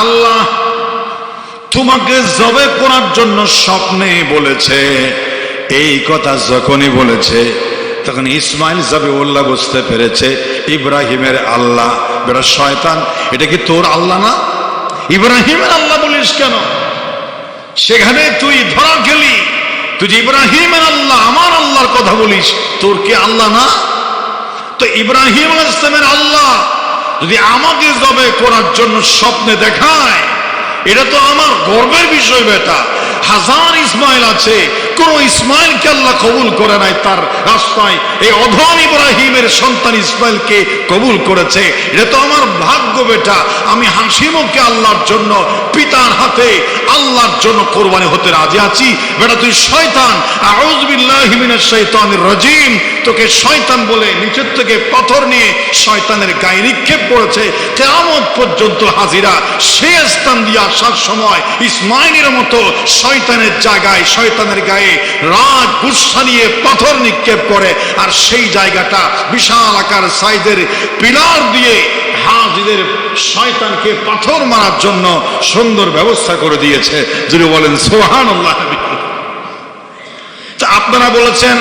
আল্লাহ তোমাকে জবে করার জন্য স্বপ্নে বলেছে। এই কথা যখনই বলেছে তখন ইসমাইল জবিউল্লাহ বুঝতে পেরেছে ইব্রাহিমের আল্লাহ। বেটা শয়তান, এটা কি তোর আল্লাহ না? ইব্রাহিমের আল্লাহ বলিস কেন? সেখানে তুই ধরা গেলি। তুই যে ইব্রাহিমের আল্লাহ, আমার আল্লাহর কথা বলিস, তোর কি আল্লাহ না? তো ইব্রাহিম আলাইহিস সালামের আল্লাহ যদি আমাকে জবে করার জন্য স্বপ্নে দেখায়, এটা তো আমার গর্বের বিষয় বেটা। হাজার ইসমাইল আছে, কোন ইসমাইলকে আল্লাহ কবুল করে নাই তার রাস্তায়। এই অধম ইব্রাহিমের সন্তান ইসমাইলকে কবুল করেছে, এটা তো আমার ভাগ্য বেটা। আমি হাসি মুখে আল্লাহর জন্য, পিতার হাতে আল্লাহর জন্য কোরবানি হতে রাজি আছি। বেটা তুই শয়তান, আউযু বিল্লাহি মিনাশ শাইতানির রাজিম। তোকে শয়তান বলে নিচের থেকে পাথর নিয়ে শয়তানের গায়ে নিক্ষেপ করেছে। কিয়ামত পর্যন্ত হাজিরা সে স্থান দিয়ে আসার সময় ইসমাইলের মতো শয়তানের জায়গায়, শয়তানের গায়ে রাগ গুসা নিয়ে পাথর নিক্ষেপ করে, আর সেই জায়গাটা বিশাল আকার সাইজের পিলার দিয়ে হাজিদের শয়তানকে পাথর মারার জন্য সুন্দর ব্যবস্থা করে দিয়েছে। যদি বলেন সুবহানাল্লাহ। আপনারা বলেছেন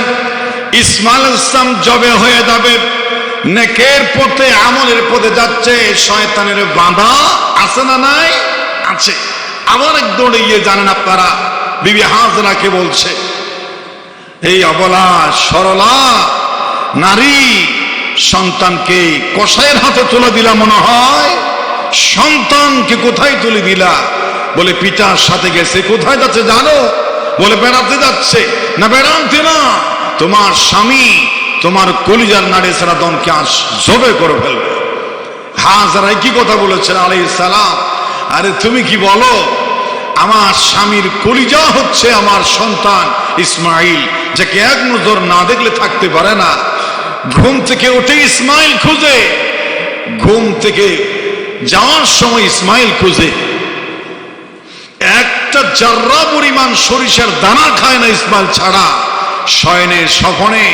ইসমাইল ইসলাম জবে হয়ে যাবে, নেকের পথে আমলের পথে যাচ্ছে, শয়তানের বাঁধা আছে না নাই? আছে। আবার এক দৌড়ে গিয়ে জানেন আপনারা বিবি হাজরাকে বলছে, এই অবলা সরলা নারী সন্তানকে কসাইয়ের হাতে তুলে দিলা মনে হয়। সন্তানকে কোথায় তুলে দিলা? বলে পিতার সাথে গেছে। কোথায় যাচ্ছে জানো? বলে বেড়াতে যাচ্ছে। না বেড়াতে না, তোমার স্বামী তোমার কলিজার নাড়ে সারা দনকে আজ জবে করে ফেলবে। হাজরা কি কথা বলেছেন আলাইহিস সালাম? আরে তুমি কি বলো? আমার স্বামীর কলিজা হচ্ছে আমার সন্তান ইসমাইল, যাকে এক নজর না দেখলে থাকতে পারে না। ঘুম থেকে উঠে ইসমাইল খুঁজে, ঘুম থেকে যাওয়ার সময় ইসমাইল খুঁজে। একটা জাররা পরিমাণ সরিষার দানা খায় না ইসমাইল ছাড়া। শয়নে স্বপনে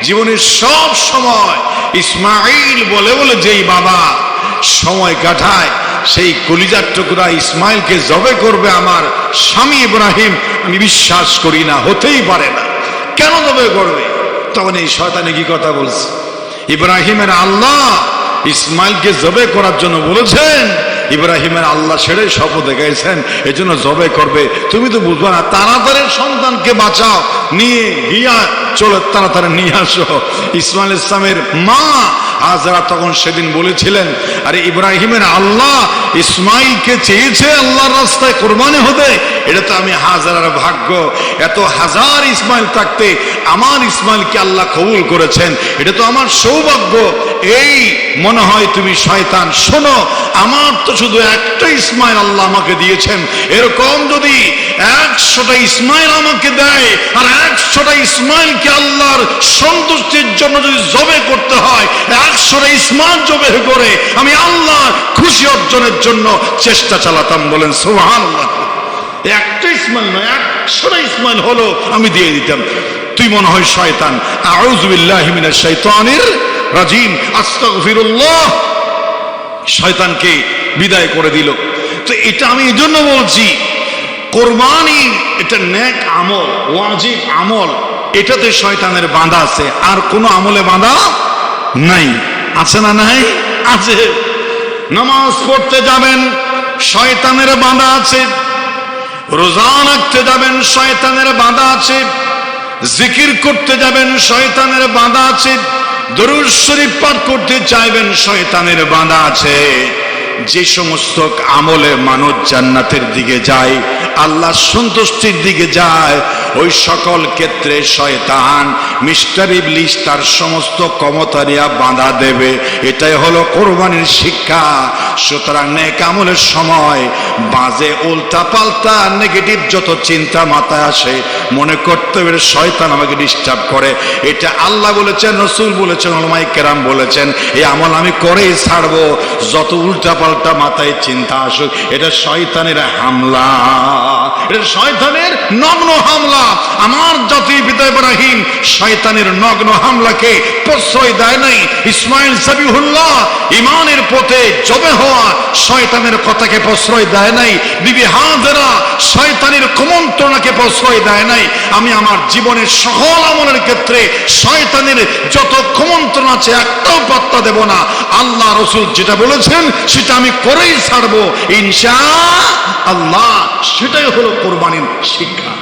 জীবনের সব সময় ইসমাইল বলে বলে যেই বাবা সময় কাটায়, সেই কলিজার টুকরা ইসমাইলকে জবে করবে আমার স্বামী ইব্রাহিম, আমি বিশ্বাস করি না, হতেই পারে না। কেন জবে করবে? তখন এই শয়তানে কি কথা বলছে? ইব্রাহিমের আল্লাহ ইসমাইলকে জবে করার জন্য বলেছেন, ইব্রাহিমের আল্লাহ ছেড়ে শপথ দেখাইছেন, এই জন্য জবে করবে। তুমি তো বুঝবে না, তাড়াতাড়ি সন্তানকে বাঁচাও, নিয়ে গিয়া চলো তাড়াতাড়ি নিয়ে আসো। ইসমাইল ইসলামের মা হাজরা তখন সেদিন বলেছিলেন, আরে ইব্রাহিমের আল্লাহ ইসমাইলকে চেয়েছে আল্লাহর রাস্তায় কোরবানি হতে, এটা তো আমি হাজরার ভাগ্য। এত হাজার ইসমাইল থাকতে আমার ইসমাইলকে আল্লাহ কবুল করেছেন, এটা তো আমার সৌভাগ্য। এই মনে হয় তুমি শয়তান। শোনো, আমার তো শুধু একটা ইসমাইল আল্লাহ আমাকে দিয়েছেন। এরকম যদি 100টা ইসমাইল আমাকে দেয়, আর 100টা ইসমাইলকে আল্লাহর সন্তুষ্টির জন্য যদি জবে করতে হয়, 100টা ইসমাইল জবে করে আমি আল্লাহ খুশি অর্জনের জন্য চেষ্টা চালাতাম। বলেন সুবহানাল্লাহ। একটা ইসমাইল নয়, 100টা ইসমাইল হলো আমি দিয়ে দিতাম। তুই মনে হয় শয়তান। আউযু বিল্লাহি মিনাশ শাইতানির রাজিম, আস্তাগফিরুল্লাহ। শয়তানকে বিদায় করে দিল। তো এটা আমি এই জন্য বলছি, কোরবানি এটা নেক আমল, ওয়াজিব আমল, এটাতে শয়তানের বাঁধা আছে, আর কোনো আমলে বাঁধা নাই। আছে না নাই? আছে। নামাজ পড়তে যাবেন, শয়তানের বাঁধা আছে। রোজা রাখতে যাবেন, শয়তানের বাঁধা আছে। জিকির করতে যাবেন, শয়তানের বাঁধা আছে। দরুদ শরীফ পাঠ করতে চাইবেন, শয়তানের বাঁধা আছে। যে সমস্ত আমলে মানুষ জান্নাতের দিকে যায়, আল্লাহ সন্তুষ্টির দিকে যায়, ওই সকল ক্ষেত্রে শয়তান মিস্টার ইবলিস তার সমস্ত ক্ষমতারিয়া বাঁধা দেবে। এটাই হলো কোরবানির শিক্ষা। সুতরাং নেক আমলের সময় বাজে উল্টা পাল্টা নেগেটিভ যত চিন্তা মাথায় আসে মনে করতে হবে শয়তান আমাকে ডিস্টার্ব করে। এটা আল্লাহ বলেছেন, রাসূল বলেছেন, উলামায়ে কেরাম বলেছেন, এই আমল আমি করেই ছাড়বো। যত উল্টা পাল্টা মাথায় চিন্তা আসুক, এটা শয়তানের হামলা, এটা শয়তানের নগ্ন হামলা। আমার জাতির পিতা ইব্রাহিম শয়তানের নগ্ন হামলাকে প্রশ্রয় দেয় নাই। ইসমাইল যাবিহুল্লাহ ঈমানের পথে জবে হওয়া শয়তানের কথাকে প্রশ্রয় দেয় নাই। বিবি হাজেরা শয়তানের কুমন্ত্রণাকে প্রশ্রয় দেয় নাই। আমি আমার জীবনের সকল আমলের ক্ষেত্রে শয়তানের যত কুমন্ত্রণা আছে একটাও পাত্তা দেব না। আল্লাহ রাসূল যেটা বলেছেন সেটা আমি করেই ছাড়বো ইনশাআল্লাহ। সেটাই হলো কোরবানির শিক্ষা।